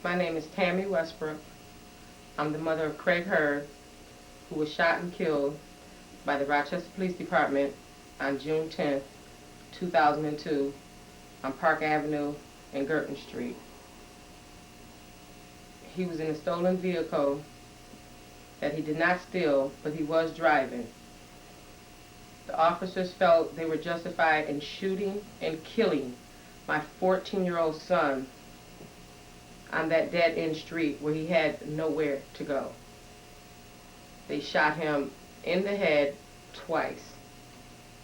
My name is Tammy Westbrook. I'm the mother of Craig Hurd, who was shot and killed by the Rochester Police Department on June 10th, 2002, on Park Avenue and Girton Street. He was in a stolen vehicle that he did not steal, but he was driving. The officers felt they were justified in shooting and killing my 14-year-old son on that dead-end street where he had nowhere to go. They shot him in the head twice.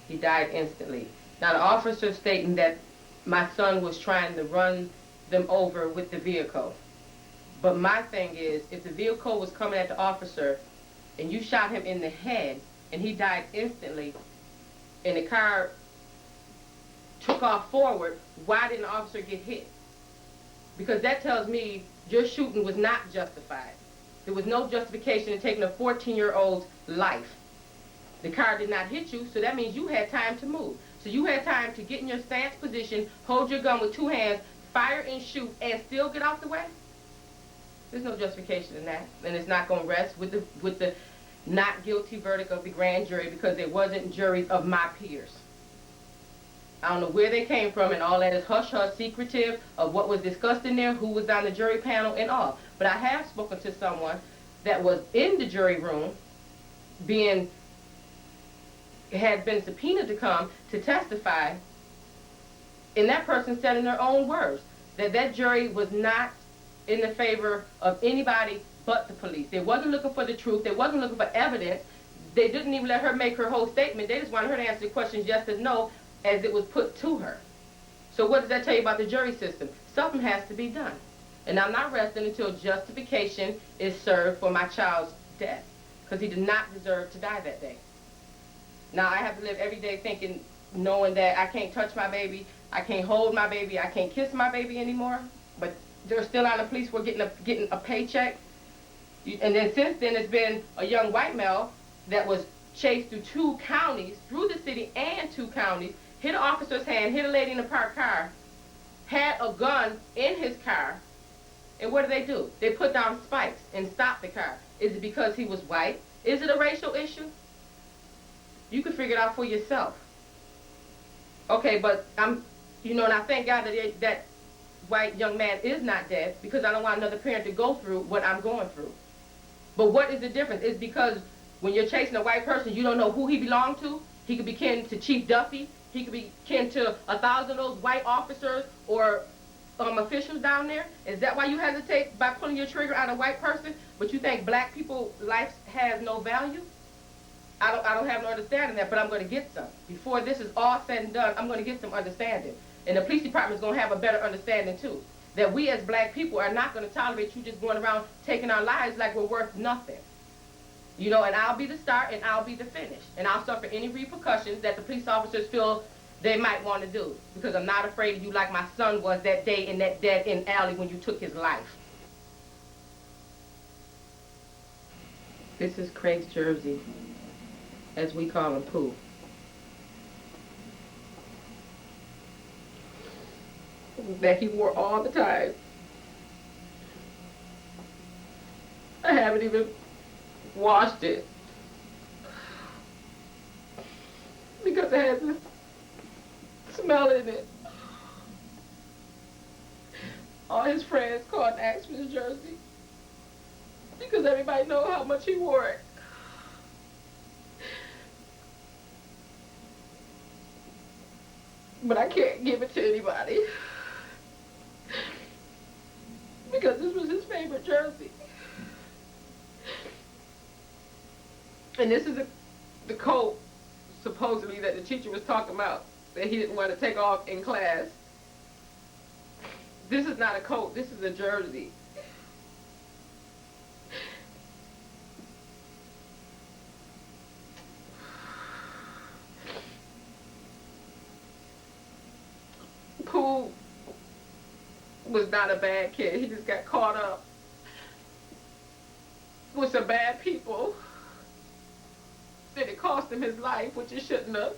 He died instantly. Now the officers stating that my son was trying to run them over with the vehicle. But my thing is, if the vehicle was coming at the officer and you shot him in the head and he died instantly and the car took off forward, why didn't the officer get hit? Because that tells me your shooting was not justified. There was no justification in taking a 14-year-old's life. The car did not hit you, so that means you had time to move. So you had time to get in your stance position, hold your gun with two hands, fire and shoot, and still get out the way? There's no justification in that. And it's not going to rest with the not guilty verdict of the grand jury because there wasn't juries of my peers. I don't know where they came from, and all that is hush-hush, secretive of what was discussed in there, who was on the jury panel, and all. But I have spoken to someone that was in the jury room, had been subpoenaed to come to testify, and that person said in their own words that that jury was not in the favor of anybody but the police. They wasn't looking for the truth. They wasn't looking for evidence. They didn't even let her make her whole statement. They just wanted her to answer the questions yes or no as it was put to her. So what does that tell you about the jury system? Something has to be done. And I'm not resting until justification is served for my child's death, because he did not deserve to die that day. Now I have to live every day thinking, knowing that I can't touch my baby, I can't hold my baby, I can't kiss my baby anymore, but they're still on the police for getting a paycheck. And then since then, it's been a young white male that was chased through two counties, through the city and two counties, hit an officer's hand, hit a lady in a parked car, had a gun in his car, and what do? They put down spikes and stopped the car. Is it because he was white? Is it a racial issue? You can figure it out for yourself. Okay, but and I thank God that white young man is not dead, because I don't want another parent to go through what I'm going through. But what is the difference? It's because when you're chasing a white person, you don't know who he belonged to. He could be kin to Chief Duffy. He could be kin to 1,000 of those white officers or officials down there. Is that why you hesitate by pulling your trigger on a white person, but you think black people's life has no value? I don't have no understanding of that, but I'm going to get some. Before this is all said and done, I'm going to get some understanding. And the police department is going to have a better understanding, too. That we as black people are not going to tolerate you just going around taking our lives like we're worth nothing. And I'll be the start and I'll be the finish. And I'll suffer any repercussions that the police officers feel they might want to do. Because I'm not afraid of you like my son was that day in that dead-end alley when you took his life. This is Craig's jersey, as we call him, Pooh. That he wore all the time. I haven't even washed it because it has this smell in it. All his friends called and asked for his jersey because everybody knows how much he wore it. But I can't give it to anybody because this was his favorite jersey. And this is the coat, supposedly, that the teacher was talking about, that he didn't want to take off in class. This is not a coat, this is a jersey. Pooh was not a bad kid. He just got caught up with some bad people. Then it cost him his life, which it shouldn't have.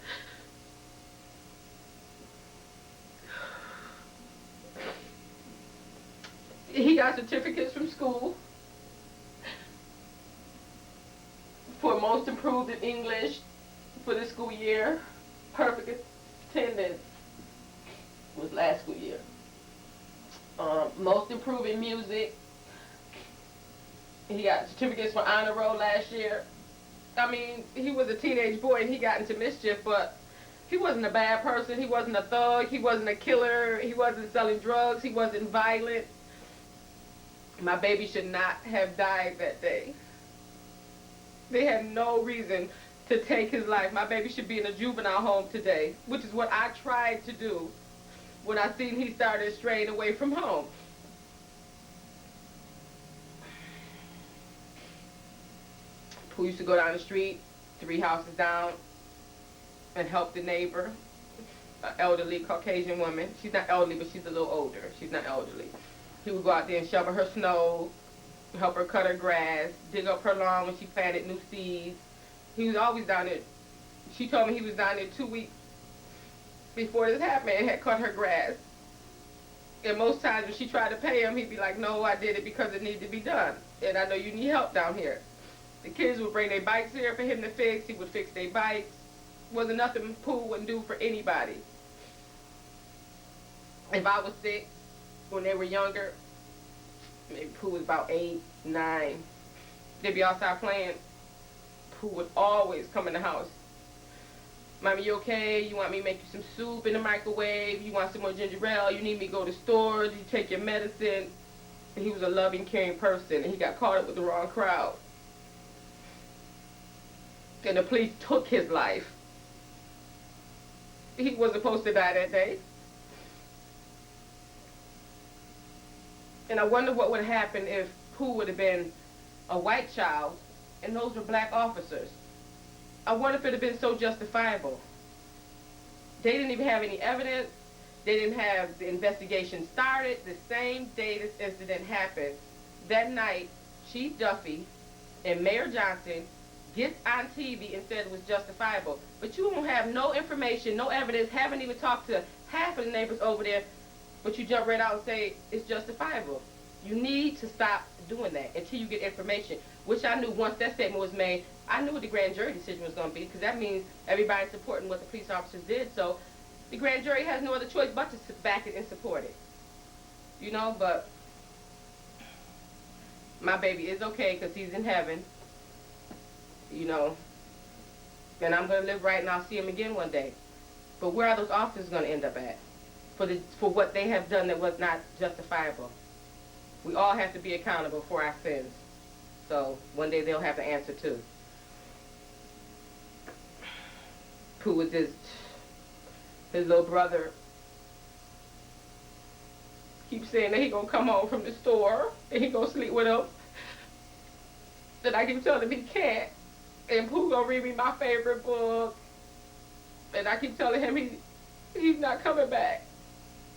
He got certificates from school for most improved in English for this school year. Perfect attendance was last school year. Most improved in music. He got certificates for honor roll last year. I mean, he was a teenage boy and he got into mischief, but he wasn't a bad person. He wasn't a thug. He wasn't a killer. He wasn't selling drugs. He wasn't violent. My baby should not have died that day. They had no reason to take his life. My baby should be in a juvenile home today, which is what I tried to do when I seen he started straying away from home. Who used to go down the street, 3 houses down, and help the neighbor, an elderly Caucasian woman. She's not elderly, but she's a little older. She's not elderly. He would go out there and shovel her snow, help her cut her grass, dig up her lawn when she planted new seeds. He was always down there. She told me he was down there 2 weeks before this happened and had cut her grass. And most times when she tried to pay him, he'd be like, no, I did it because it needed to be done. And I know you need help down here. The kids would bring their bikes here for him to fix. He would fix their bikes. Wasn't nothing Pooh wouldn't do for anybody. If I was sick when they were younger, maybe Pooh was about 8, 9, they'd be outside playing. Pooh would always come in the house. Mommy, you okay? You want me to make you some soup in the microwave? You want some more ginger ale? You need me to go to the store? Did you take your medicine? And he was a loving, caring person, and he got caught up with the wrong crowd. And the police took his life. He wasn't supposed to die that day. And I wonder what would happen if Pooh would have been a white child and those were black officers. I wonder if it would have been so justifiable. They didn't even have any evidence. They didn't have the investigation started. The same day this incident happened, that night, Chief Duffy and Mayor Johnson gets on TV and said it was justifiable. But you won't have no information, no evidence, haven't even talked to half of the neighbors over there, but you jump right out and say it's justifiable. You need to stop doing that until you get information, which I knew once that statement was made. I knew what the grand jury decision was going to be, because that means everybody's supporting what the police officers did. So the grand jury has no other choice but to back it and support it. You know, but my baby is okay because he's in heaven. You know, and I'm going to live right and I'll see him again one day. But where are those officers going to end up at for what they have done that was not justifiable? We all have to be accountable for our sins. So one day they'll have to answer too. Who was his little brother keeps saying that he gonna come home from the store and he gonna sleep with him. Then I keep telling him he can't. And Pooh gonna read me my favorite book. And I keep telling him he's not coming back.